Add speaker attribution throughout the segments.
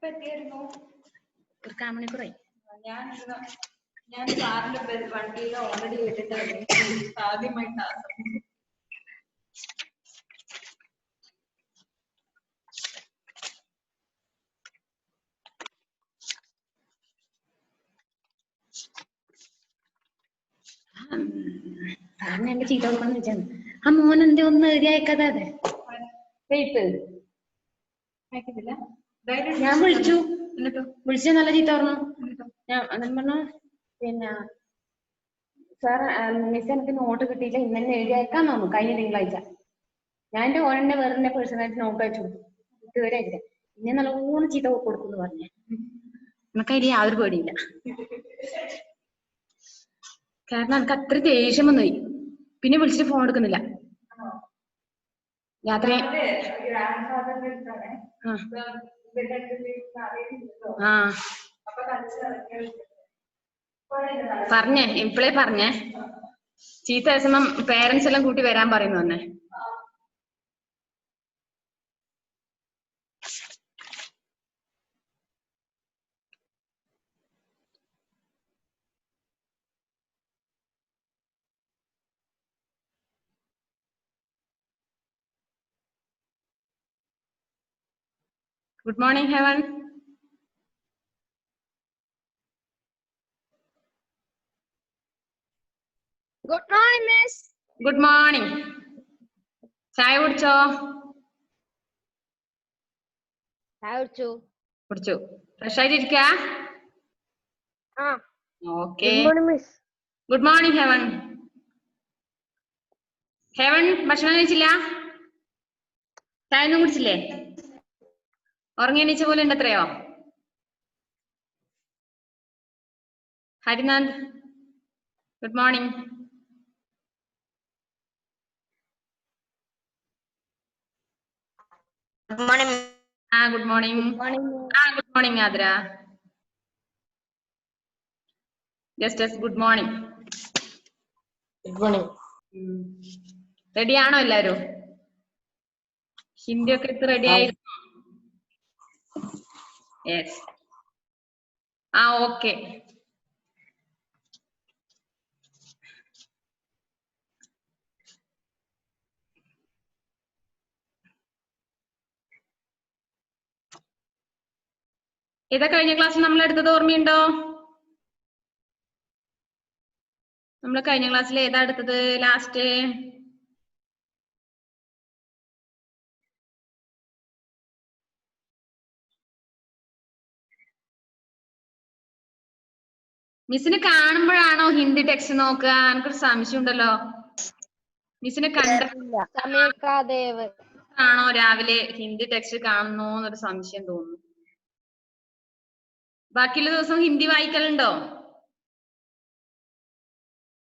Speaker 1: ഒരു കാമണിക്കൂറായി.
Speaker 2: ഞാൻ സാറിന്റെ വണ്ടിയിൽ ഓൾറെഡി കേട്ടിട്ടാണ് ആദ്യമായിട്ട്
Speaker 1: സാറിന് എന്റെ ചീത്ത കൊടുക്കാന്ന് വെച്ചാണ്. ആ മോൻ എന്തേ ഒന്ന് എഴുതി അയക്കാതെ അതെ ഞാൻ വിളിച്ചു നല്ല ചീത്ത പറഞ്ഞു. ഞാൻ അന്നേരം പറഞ്ഞു പിന്നെ സാർ മിസ് എനിക്ക് നോട്ട് കിട്ടിയില്ല, ഇന്നെ എഴുതി അയക്കാൻ തോന്നുന്നു കഴിഞ്ഞ തിങ്കളാഴ്ച. ഞാൻ എന്റെ ഓനെ വേറെ പേഴ്സണായിട്ട് നോട്ട് അയച്ചു കൊടുത്തു, ഇതുവരെ അയച്ചില്ല. ഇന്നെ നല്ലോണം ചീത്ത കൊടുക്കുന്നു പറഞ്ഞു. നമുക്ക് അതിൽ യാതൊരു പേടിയില്ല, കാരണം എനിക്ക് അത്ര ദേഷ്യം വന്നുപോയി. പിന്നെ വിളിച്ചിട്ട് ഫോൺ എടുക്കുന്നില്ല. യാത്ര പറഞ്ഞേ ഇപ്പളേ പറഞ്ഞേ ചീത്ത ദിവസം പേരൻസ് എല്ലാം കൂട്ടി വരാൻ പറയുന്നു തന്നെ. Good morning, Heaven.
Speaker 3: Good morning, Miss.
Speaker 1: Good morning. ചായ കുടിച്ചോ? കുടിച്ചു. ഫ്രഷ് ആയിട്ടിരിക്കാ? Okay.
Speaker 3: Good morning, Miss.
Speaker 1: Good morning, Heaven. Heaven ഭക്ഷണം കഴിച്ചില്ല? ചായ ഒന്നും കുടിച്ചില്ലേ? ഉറങ്ങി എണീച്ച പോലെ ഉണ്ട് എത്രയോ. Harinath good morning.
Speaker 3: Good morning.
Speaker 1: Good morning. Good morning Aardra. Just good morning.
Speaker 3: Good morning.
Speaker 1: Ready ആണോ എല്ലാരും? ഹിന്ദി ഒക്കെ എടുത്ത് റെഡി ആയിരുന്നു? യെസ്. ഓക്കെ. ഏതാ കഴിഞ്ഞ ക്ലാസ് നമ്മൾ എടുത്തത് ഓർമ്മയുണ്ടോ? നമ്മൾ കഴിഞ്ഞ ക്ലാസ്സിൽ ഏതാ എടുത്തത് ലാസ്റ്റ്? മിസ്സിനെ കാണുമ്പോഴാണോ ഹിന്ദി ടെക്സ്റ്റ് നോക്കുക? എനിക്കൊരു സംശയം ഉണ്ടല്ലോ. മിസ്സിനെ കണ്ടാണോ രാവിലെ ഹിന്ദി ടെക്സ്റ്റ് കാണുന്നോ എന്നൊരു സംശയം തോന്നുന്നു. ബാക്കിയുള്ള ദിവസം ഹിന്ദി വായിക്കലുണ്ടോ?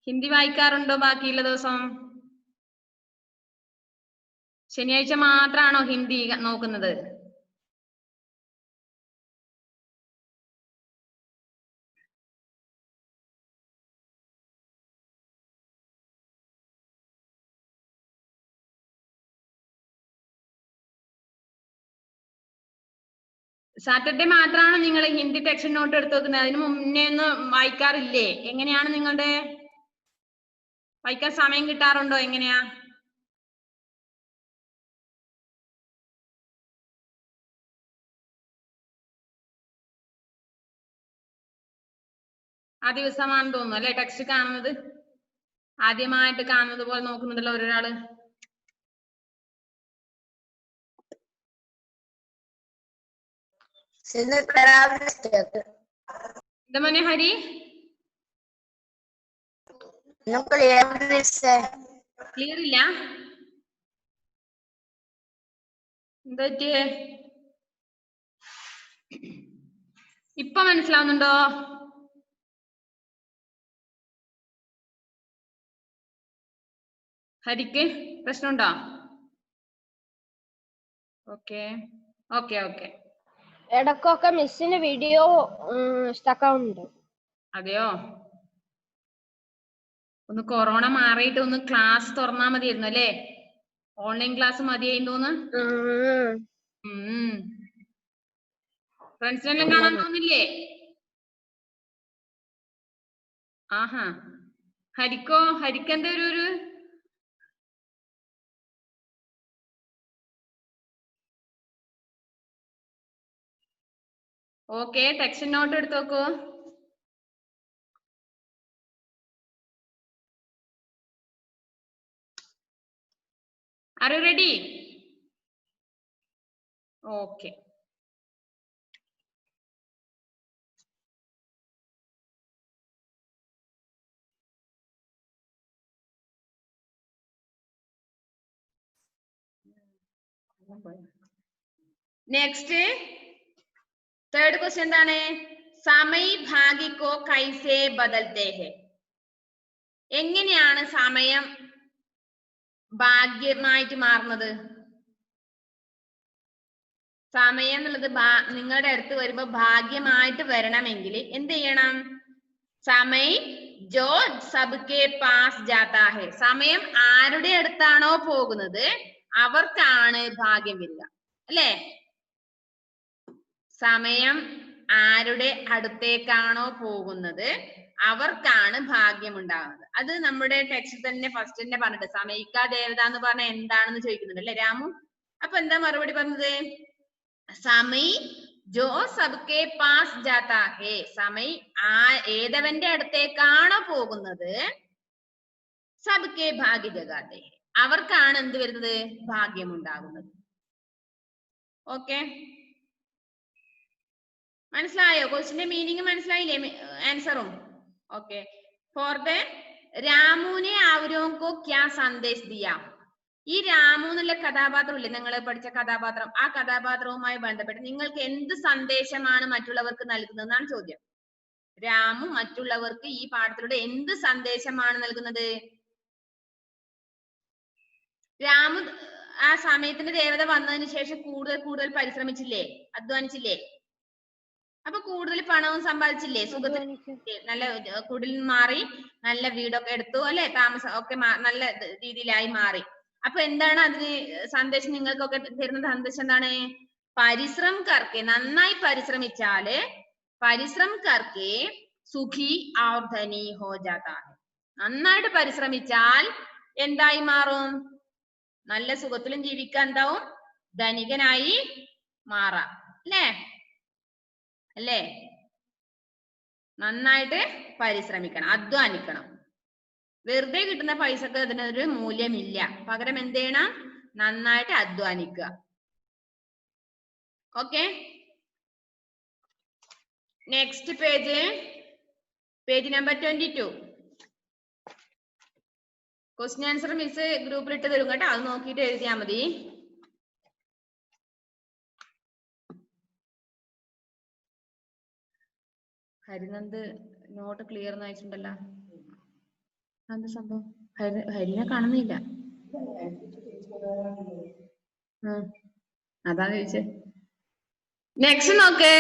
Speaker 1: ഹിന്ദി വായിക്കാറുണ്ടോ ബാക്കിയുള്ള ദിവസം? ശനിയാഴ്ച മാത്രാണോ ഹിന്ദി നോക്കുന്നത്? സാറ്റർഡേ മാത്രാണോ നിങ്ങൾ ഹിന്ദി ടെക്സ്റ്റ് നോട്ട് എടുത്ത് വെക്കുന്നത്? അതിന് മുന്നേ ഒന്നും വായിക്കാറില്ലേ? എങ്ങനെയാണ് നിങ്ങളുടെ വായിക്കാൻ സമയം കിട്ടാറുണ്ടോ? എങ്ങനെയാ? ആ ദിവസമാണെന്ന് തോന്നുന്നു അല്ലെ ടെക്സ്റ്റ് കാണുന്നത്? ആദ്യമായിട്ട് കാണുന്നത് പോലെ നോക്കുന്നുണ്ടല്ലോ ഒരാള്. എന്താ മോനെ ഹരി? ക്ലിയർ ഇല്ല? എന്താ പറ്റിയേ? ഇപ്പൊ മനസ്സിലാവുന്നുണ്ടോ? ഹരിക്ക് പ്രശ്നമുണ്ടോ? Okay okay okay.
Speaker 3: ഇടക്കൊക്കെ മിസ്സിന് വീഡിയോ സ്റ്റക്ക് ആവുന്നുണ്ട്.
Speaker 1: അതെയോ? ഒന്ന് കൊറോണ മാറിയിട്ട് ഒന്ന് ക്ലാസ് തുറന്നാ മതിയായിരുന്നു അല്ലേ? ഓൺലൈൻ ക്ലാസ് മതിയായിരുന്നു. ഫ്രണ്ട്സിനെല്ലാം കാണാൻ തോന്നില്ലേ? ആഹാ, ഹരിക്കെന്താ ഒരു ഓക്കെ, ടെക്സ്റ്റ് നോട്ട് എടുത്ത് നോക്കൂ. Are you ready? Okay. Next, third question എന്താണ്? സമയ് ഭാഗിക്കോ കൈസേ ബദൽതേ ഹെ. എങ്ങനെയാണ് സമയം ഭാഗ്യമായിട്ട് മാറുന്നത്? സമയം എന്നുള്ളത് നിങ്ങളുടെ അടുത്ത് വരുമ്പോ ഭാഗ്യമായിട്ട് വരണമെങ്കിൽ എന്ത് ചെയ്യണം? സമയ് ജോ സബ്കെ പാസ് ജാതാ ഹെ. സമയം ആരുടെ അടുത്താണോ പോകുന്നത് അവർക്കാണ് ഭാഗ്യം വരിക, അല്ലേ? സമയം ആരുടെ അടുത്തേക്കാണോ പോകുന്നത് അവർക്കാണ് ഭാഗ്യം ഉണ്ടാകുന്നത്. അത് നമ്മുടെ ടെക്സ്റ്റ് തന്നെ ഫസ്റ്റ് തന്നെ പറഞ്ഞിട്ട് സമയിക്കാ ദേവത എന്ന് പറഞ്ഞ എന്താണെന്ന് ചോദിക്കുന്നുണ്ട്, അല്ലെ രാമു? അപ്പൊ എന്താ മറുപടി പറഞ്ഞത്? സമയ് ജോ സബ്കെ പാസ് ജാതാ ഹെ. സമയ് ഏതവന്റെ അടുത്തേക്കാണോ പോകുന്നത് സബ്കെ ഭാഗ്യ ജഗാതെ ഹെ, അവർക്കാണ് എന്ത് വരുന്നത്? ഭാഗ്യം ഉണ്ടാകുന്നത്. ഓക്കെ, മനസ്സിലായോ? ക്വസ്റ്റിന്റെ മീനിങ് മനസ്സിലായില്ലേ? ആൻസറും ഓക്കെ. ഫോർ ദ രാമുനെ അവരോക്കോ ക്യാ സന്ദേശ് ദിയ. ഈ രാമു എന്നുള്ള കഥാപാത്രം ഇല്ലേ, നിങ്ങൾ പഠിച്ച കഥാപാത്രം, ആ കഥാപാത്രവുമായി ബന്ധപ്പെട്ട് നിങ്ങൾക്ക് എന്ത് സന്ദേശമാണ് മറ്റുള്ളവർക്ക് നൽകുന്നത് എന്നാണ് ചോദ്യം. രാമു മറ്റുള്ളവർക്ക് ഈ പാഠത്തിലൂടെ എന്ത് സന്ദേശമാണ് നൽകുന്നത്? രാമു ആ സമയത്തിന്റെ ദേവത വന്നതിന് ശേഷം കൂടുതൽ പരിശ്രമിച്ചില്ലേ, അധ്വാനിച്ചില്ലേ? അപ്പൊ കൂടുതൽ പണവും സമ്പാദിച്ചില്ലേ, സുഖത്തിൽ നല്ല കുടിൽ മാറി നല്ല വീടൊക്കെ എടുത്തു, അല്ലെ? താമസം ഒക്കെ നല്ല രീതിയിലായി മാറി. അപ്പൊ എന്താണ് അതിന് സന്ദേശം നിങ്ങൾക്കൊക്കെ തരുന്ന സന്ദേശം? എന്താണ്? പരിശ്രം കർക്കെ, നന്നായി പരിശ്രമിച്ചാല് പരിശ്രം കർക്കെ സുഖി ഔർ ധനി ഹോ ജാതാ ഹെ. നന്നായിട്ട് പരിശ്രമിച്ചാൽ എന്തായി മാറും? നല്ല സുഖത്തിലും ജീവിക്കാൻ എന്താവും? ധനികനായി മാറാം, അല്ലേ? അല്ലേ? നന്നായിട്ട് പരിശ്രമിക്കണം, അധ്വാനിക്കണം. വെറുതെ കിട്ടുന്ന പൈസക്ക് അതിനൊരു മൂല്യമില്ല. പകരം എന്ത് ചെയ്യണം? നന്നായിട്ട് അധ്വാനിക്കുക. Okay, next page number 22. Question answer miss ഗ്രൂപ്പിൽ ഇട്ട് തരും കേട്ടോ, അത് നോക്കിയിട്ട് എഴുതിയാൽ മതി. ഹരിനന്ദ് നോട്ട് ക്ലിയർ എന്ന് അയച്ചിട്ടുണ്ടല്ലോ, എന്ത് സംഭവം? ഹരിനെ കാണുന്നില്ല. അതാ ചോദിച്ചേ. നെക്സ്റ്റ് നോക്ക്.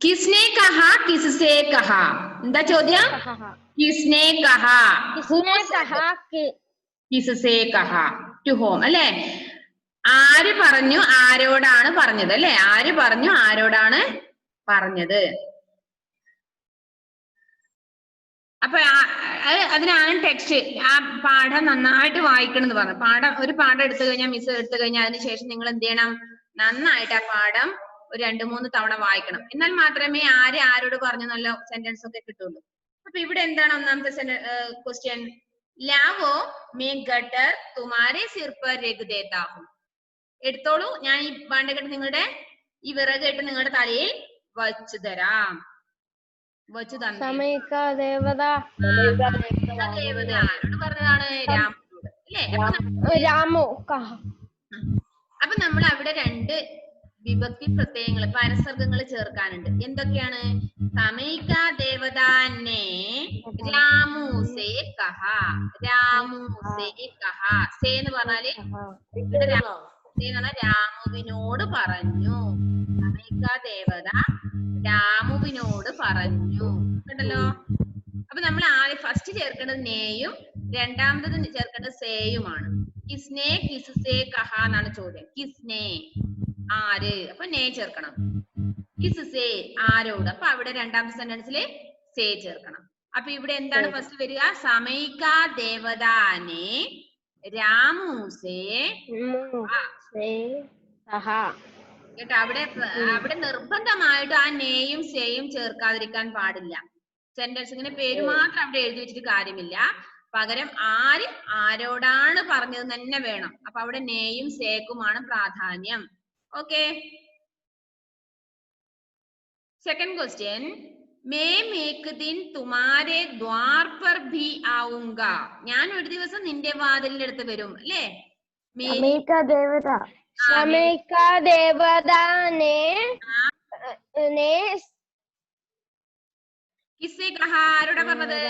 Speaker 1: കിസ്നെ കഹാ കിസ്സേ കഹാ. എന്താ ചോദ്യം? കിസ്നെ കഹാ കിസ്സേ കഹാ. ടു ഹോം, അല്ലെ? ആര് പറഞ്ഞു ആരോടാണ് പറഞ്ഞത്, അല്ലെ? ആര് പറഞ്ഞു ആരോടാണ് പറഞ്ഞത്? അപ്പൊ അതിനാണ് ടെക്സ്റ്റ്. ആ പാഠം നന്നായിട്ട് വായിക്കണം എന്ന് പറഞ്ഞു. ഒരു പാഠം എടുത്തു കഴിഞ്ഞാൽ, മിസ് എടുത്തു കഴിഞ്ഞാൽ അതിനുശേഷം നിങ്ങൾ എന്ത് ചെയ്യണം? നന്നായിട്ട് ആ പാഠം ഒരു 2-3 തവണ വായിക്കണം. എന്നാൽ മാത്രമേ ആരോട് പറഞ്ഞു നല്ല സെന്റൻസ് ഒക്കെ കിട്ടുള്ളൂ. അപ്പൊ ഇവിടെ എന്താണ് ഒന്നാമത്തെ ക്വസ്റ്റ്യൻ? ലാവോ മേ ഗട്ടർ തുമാരെ സിർ പർ രഖ് ദേതാ ഹൂം. എടുത്തോളൂ, ഞാൻ ഈ പാണ്ടക്കെട്ട് നിങ്ങളുടെ ഈ വിറക് ഇട്ട് നിങ്ങളുടെ തലയിൽ വച്ചു തരാം. വച്ചു തന്നെ.
Speaker 3: ദേവത
Speaker 1: ആരോട് പറഞ്ഞതാണ്? രാമുനോട്, അല്ലേ?
Speaker 3: രാമു.
Speaker 1: അപ്പൊ നമ്മൾ അവിടെ 2 വിഭക്തി പ്രത്യയങ്ങൾ, പരസർഗങ്ങൾ ചേർക്കാനുണ്ട്. എന്തൊക്കെയാണ്? സമയിക ദേവതാനെ രാമു സേ കഹ. രാമു സേ കഹ. സേ എന്ന് പറഞ്ഞാല് രാമുവിനോട് പറഞ്ഞു. സമയിക ദേവത രാമുവിനോട് പറഞ്ഞു, കേട്ടല്ലോ? അപ്പൊ നമ്മൾ ആദ്യം ഫസ്റ്റ് ചേർക്കേണ്ടത് നേയും രണ്ടാമത്തത് ചേർക്കേണ്ടത് സേയുമാണ്. കിസ്നെ കിസ്സേ കഹ എന്നാണ് ചോദ്യം. കിസ്നെ ആര്, അപ്പൊ നേ ചേർക്കണം. കിസ്സേ ആരോട്, അപ്പൊ അവിടെ രണ്ടാമത്തെ സെന്റൻസിൽ സേ ചേർക്കണം. അപ്പൊ ഇവിടെ എന്താണ് ഫസ്റ്റ് വരിക? സമയിക ദേവതാനെ രാമൂസേ കേട്ടോ. അവിടെ നിർബന്ധമായിട്ട് ആ നേയും സേയും ചേർക്കാതിരിക്കാൻ പാടില്ല. സെന്റൻസിന്റെ പേര് മാത്രം അവിടെ എഴുതി വെച്ചിട്ട് കാര്യമില്ല. പകരം ആര് ആരോടാണ് പറഞ്ഞത് തന്നെ വേണം. അപ്പൊ അവിടെ നേയും സേക്കുമാണ് പ്രാധാന്യം. ഓക്കെ. സെക്കൻഡ് ക്വസ്റ്റ്യൻ, मैं एक दिन तुम्हारे द्वार पर भी आऊंगा. ഞാൻ ഒരു ദിവസം നിന്റെ വാതിലിന്റെ അടുത്ത് വരും അല്ലേ? किससे कहा? ആരോടാ പറഞ്ഞത്?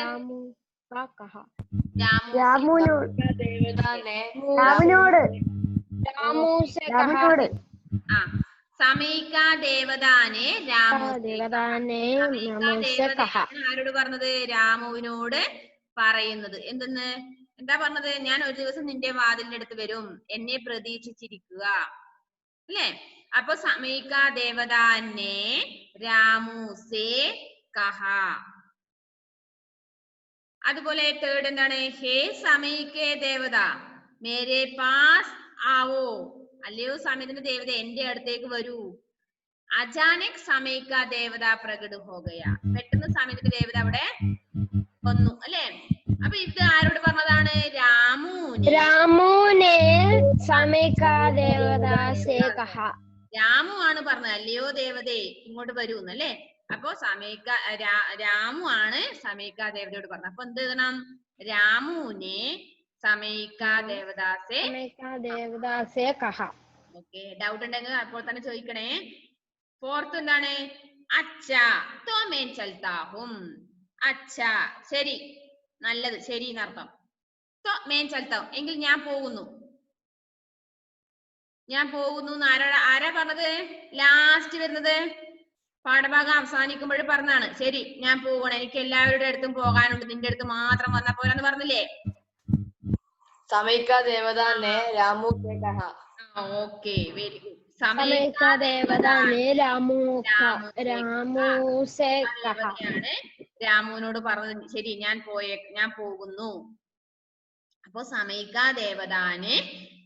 Speaker 1: സമീക ദേവതാനെ ആരോട് പറഞ്ഞത്? രാമുവിനോട് പറയുന്നത്. എന്താ പറഞ്ഞത്? ഞാൻ ഒരു ദിവസം നിന്റെ വാതിലിന്റെ അടുത്ത് വരും, എന്നെ പ്രതീക്ഷിച്ചിരിക്കുക അല്ലേ? അപ്പൊ സമീക ദേവതാനെ രാമുസേ കഹ. അതുപോലെ തേർഡ് എന്താണ്? ഹേ സമീകേ ദേവത മേരെ പാസ് ആവോ. അല്ലയോ സമയത്തിന്റെ ദേവത എന്റെ അടുത്തേക്ക് വരൂ. അചാനക് സമീക ദേവത പ്രകട ഹോ ഗയ. പെട്ടെന്ന് സമയത്തിന്റെ ദേവത അവിടെ വന്നു അല്ലേ? അപ്പൊ ഇത് ആരോട് പറഞ്ഞതാണ്? രാമുനെ സമീക ദേവത സേ കഹ. രാമു ആണ് പറഞ്ഞത്, അല്ലയോ ദേവതേ ഇങ്ങോട്ട് വരൂ എന്നല്ലേ? അപ്പൊ രാമു ആണ് സമീക ദേവതയോട് പറഞ്ഞത്. അപ്പൊ എന്ത് എഴുതണം? രാമുനെ സമീക ദേവദാസേ കഹ. ഓക്കെ. ഡൗട്ട് ഉണ്ടെങ്കിൽ അപ്പോൾ തന്നെ ചോദിക്കണേ. ഫോർത്ത് എന്താണ്? അച്ഛാ തോ മേൻ ചൽത്താ ഹും. അച്ഛാ ശരി, നല്ലത്, ശരി എന്നർത്ഥം. തോ മേൻ ചൽത്താ ഹും എങ്കിൽ ഞാൻ പോകുന്നു. ഞാൻ പോകുന്നു ആരാ പറഞ്ഞത്? ലാസ്റ്റ് വരുന്നത് പാഠഭാഗം അവസാനിക്കുമ്പോൾ പറഞ്ഞാണ്. ശരി, ഞാൻ പോകണം, എനിക്ക് എല്ലാവരുടെ അടുത്തും പോകാനുണ്ട്, നിന്റെ അടുത്ത് മാത്രം വന്നാ പോരാന്ന് പറഞ്ഞില്ലേ? സമീക ദേവതാനെ രാമു സേ കഹ. Okay, very good. സമീക ദേവതാനെ രാമു സേ കഹ രാമുവിനോട് പറഞ്ഞത്. ശരി, ഞാൻ പോകുന്നു. അപ്പൊ സമീക ദേവതാനെ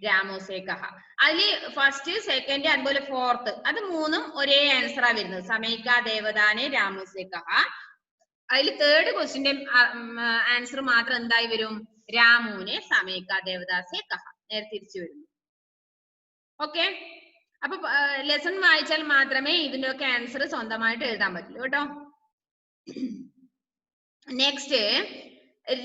Speaker 1: രാമു സേ കഹ. അതില് ഫസ്റ്റ്, സെക്കൻഡ്, അതുപോലെ ഫോർത്ത്, അത് മൂന്നും ഒരേ ആൻസറാ വരുന്നത്. സമീക ദേവതാനെ രാമു സേ കഹ. അതിൽ തേർഡ് ക്വസ്റ്റിന്റെ ആൻസർ മാത്രം എന്തായി വരും? രാമുവിനെ സമീക ദേവദാസേ കഹ. നേരെ തിരിച്ചു വരുന്നു. ഓക്കെ. അപ്പൊ ലെസൺ വായിച്ചാൽ മാത്രമേ ഇതിന്റെയൊക്കെ ആൻസർ സ്വന്തമായിട്ട് എഴുതാൻ പറ്റുള്ളൂ കേട്ടോ. നെക്സ്റ്റ്,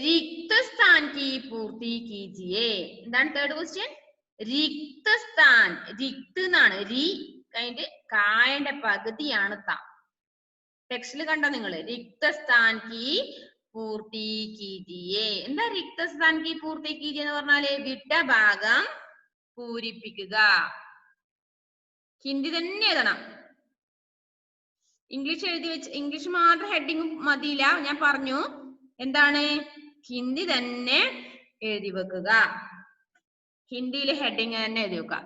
Speaker 1: റിക്തസ്ഥാൻ കി പൂർത്തി കീജിയേ. എന്താണ് തേർഡ് ക്വസ്റ്റ്യൻ? റിക്തസ്ഥാൻ. റിക്ത് എന്നാണ്, രി കഴിഞ്ഞിട്ട് കായന്റെ പകുതിയാണ് ത. ടെക്സ്റ്റിൽ കണ്ടോ നിങ്ങള്? റിക്തസ്ഥാൻ കി പൂർത്തി കീജിയേ. എന്താ റിക്തസ്ഥാൻ കി പൂർത്തി കീജിയേ എന്ന് പറഞ്ഞാല്? വിട്ട ഭാഗം പൂരിപ്പിക്കുക. ഹിന്ദി തന്നെ എഴുതണം. ഇംഗ്ലീഷ് എഴുതി വെച്ച് ഇംഗ്ലീഷ് മാത്രം ഹെഡിങ് മതിയില്ല. ഞാൻ പറഞ്ഞു എന്താണ്? ഹിന്ദി തന്നെ എഴുതി വെക്കുക. ഹിന്ദിയിലെ ഹെഡിങ് തന്നെ എഴുതി വെക്കുക.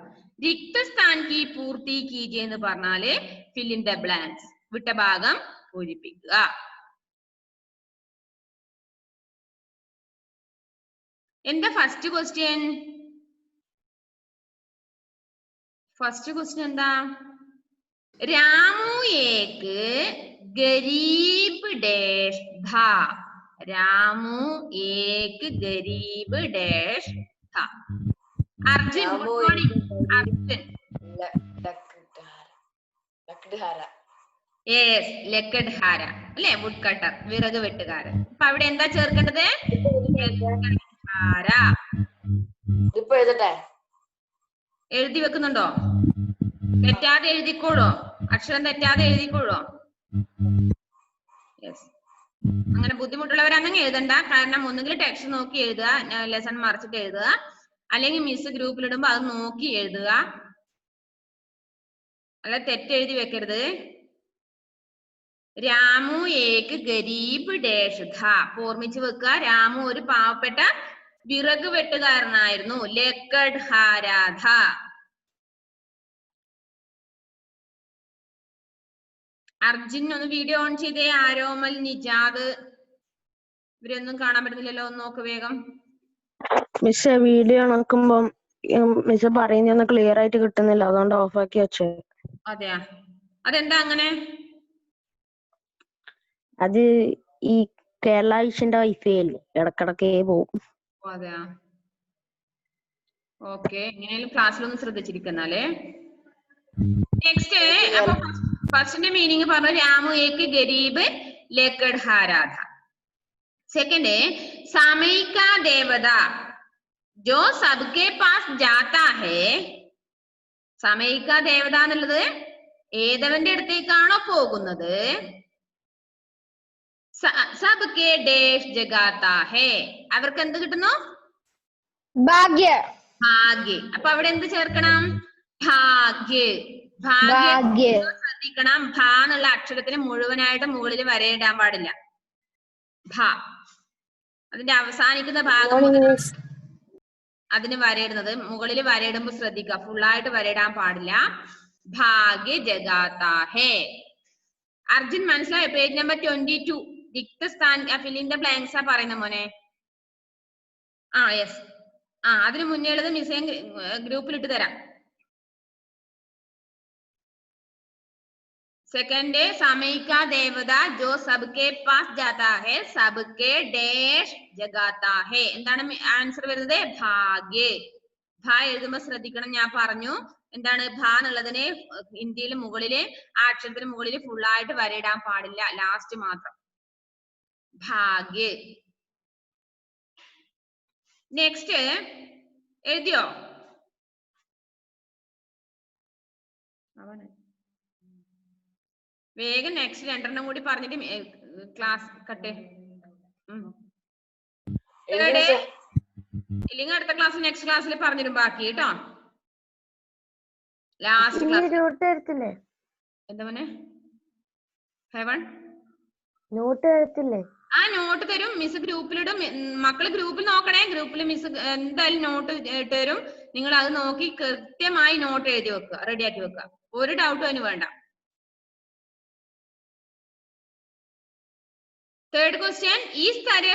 Speaker 1: റിക്തസ്ഥാൻ കി പൂർത്തി കീജിയേ എന്ന് പറഞ്ഞാല് ഫിൽ ഇൻ ദ ബ്ലാങ്ക്സ്, വിട്ട ഭാഗം പൂരിപ്പിക്കുക. എന്താ ഫസ്റ്റ് ക്വസ്റ്റ്യൻ? ഫസ്റ്റ് ക്വസ്റ്റ്യൻ എന്താ? രാമു ഏക് ഗരീബ് ഡേഷ് ഥാ. രാമു ഏക് ഗരീബ് ഡേഷ് ഥാ. Arjun, good morning. Arjun yes, ലക്കഡ്ഹാര അല്ലെ? വുഡ് കട്ടർ, വിറക് വെട്ടുകാരൻ. അപ്പൊ അവിടെ എന്താ ചേർക്കേണ്ടത്? എഴുതി വെക്കുന്നുണ്ടോ? തെറ്റാതെ എഴുതിക്കോളൂ, അക്ഷരം തെറ്റാതെ എഴുതിക്കോളൂ. യെസ്. അങ്ങനെ ബുദ്ധിമുട്ടുള്ളവരാണെങ്കിൽ എഴുതണ്ട. കാരണം ഒന്നുകിൽ ടെക്സ്റ്റ് നോക്കി എഴുതുക, ലെസൺ മറിച്ചിട്ട് എഴുതുക, അല്ലെങ്കിൽ മിസ് ഗ്രൂപ്പിലിടുമ്പോ അത് നോക്കി എഴുതുക. അല്ല തെറ്റ് എഴുതി വെക്കരുത്. രാമു ഏക് ഗരീബ് ഡേഷ് ഥ. ഓർമ്മിച്ച് വെക്കുക, രാമു ഒരു പാവപ്പെട്ട വിറക് വെട്ടുകാരനായിരുന്നു. ലക്കഡ് ഹാരാധ. അർജുൻ ഒന്ന് വീഡിയോ ഓൺ ചെയ്തേ. ആരോമൽ, നിജാദ്, ഇവരൊന്നും കാണാൻ പറ്റുന്നില്ലല്ലോ, ഒന്ന് നോക്ക് വേഗം.
Speaker 3: മിസ് വീഡിയോ നോക്കുമ്പം മിസ് പറയുന്ന ക്ലിയർ ആയിട്ട് കിട്ടുന്നില്ല, അതുകൊണ്ട് ഓഫ് ആക്കി വെച്ചേ.
Speaker 1: അതെയാ, അതെന്താ അങ്ങനെ?
Speaker 3: അത് ഈ കേരള വിഷന്റെ വൈഫൈ അല്ലേ, ഇടക്കിടക്കേ പോകും.
Speaker 1: അതെയാ, ഓക്കെ. എങ്ങനെയാലും ക്ലാസ്സിലൊന്നും ശ്രദ്ധിച്ചിരിക്കുന്നാലേ. നെക്സ്റ്റ്, അപ്പൊ ഫസ്റ്റിന്റെ മീനിങ് പറഞ്ഞു, രാമു ഏക് ഗരീബ് ലക്കഡ് ഹാരാധ. സെക്കൻഡ്, സമയിക ദേവത ജോ സബ്കെ പാസ് ജാതാ ഹേ. സമയിക ദേവത എന്നുള്ളത് ഏതവന്റെ അടുത്തേക്കാണോ പോകുന്നത്, സബ്കെ ഡേഷ് ജഗാതാ ഹേ, അവർക്ക് എന്ത് കിട്ടുന്നു?
Speaker 3: ഭാഗ്യ.
Speaker 1: ഭാഗ്യ. അപ്പൊ അവിടെ എന്ത് ചേർക്കണം? ഭാഗ്യ. ഭാഗ്യ ശ്രദ്ധിക്കണം. ഭ എന്നുള്ള അക്ഷരത്തിന് മുഴുവനായിട്ട് മുകളിൽ വരയിടാൻ പാടില്ല. ഭ അതിന്റെ അവസാനിക്കുന്ന ഭാഗം അതിന് വരയിടുന്നത് മുകളിൽ വരയിടുമ്പോ ശ്രദ്ധിക്കുക, ഫുള്ളായിട്ട് വരയിടാൻ പാടില്ല. ഭാഗ്യ ജഗാതാ ഹേ. അർജുൻ മനസ്സിലായോ? പേജ് നമ്പർ 22 റിക്തസ്ഥാൻ ഫില്ലിംഗ് ദ ബ്ലാങ്ക്സ് ആ പറയുന്ന മോനെ. യെസ്. അതിന് മുന്നേ ഉള്ളത് മിസ്സേ ഗ്രൂപ്പിൽ ഇട്ട് തരാം. സെക്കൻഡ്, സമയിക ദേവത ജോ സബ്കെ പാസ് ജാതാ ഹേ സബ്കെ ഡേഷ് ജഗാതാ ഹേ. എന്താണ് ആൻസർ വരുന്നത്? ഭാഗ്യ. ഭ എഴുതുമ്പോ ശ്രദ്ധിക്കണം, ഞാൻ പറഞ്ഞു എന്താണ് ഭ എന്നുള്ളതിന് ഹിന്ദിയിൽ മുകളില് ആ അക്ഷരത്തിന് മുകളിൽ ഫുള്ളായിട്ട് വരയിടാൻ പാടില്ല, ലാസ്റ്റ് മാത്രം. ഭാഗ്യ. നെക്സ്റ്റ് എഴുതിയോ? വേഗം നെക്സ്റ്റ് രണ്ടെണ്ണം കൂടി പറഞ്ഞിട്ട് ക്ലാസ് കട്ടെ. ഇല്ലെങ്കിൽ അടുത്ത ക്ലാസ് നെക്സ്റ്റ് ക്ലാസ്സിൽ പറഞ്ഞിരും ബാക്കി കേട്ടോ. ലാസ്റ്റ് ക്ലാസ് എന്താ മോനെ? ഹെവൻ
Speaker 3: നോട്ട് തരത്തില്ലേ?
Speaker 1: നോട്ട് തരും മിസ്. ഗ്രൂപ്പിലിടും. മക്കള് ഗ്രൂപ്പിൽ നോക്കണേ. ഗ്രൂപ്പിൽ മിസ് എന്തായാലും നോട്ട് ഇട്ട് തരും. നിങ്ങൾ അത് നോക്കി കൃത്യമായി നോട്ട് എഴുതി വെക്കുക, റെഡിയാക്കി വെക്കുക. ഒരു ഡൗട്ടും അതിന് വേണ്ട. Third question, is തരേ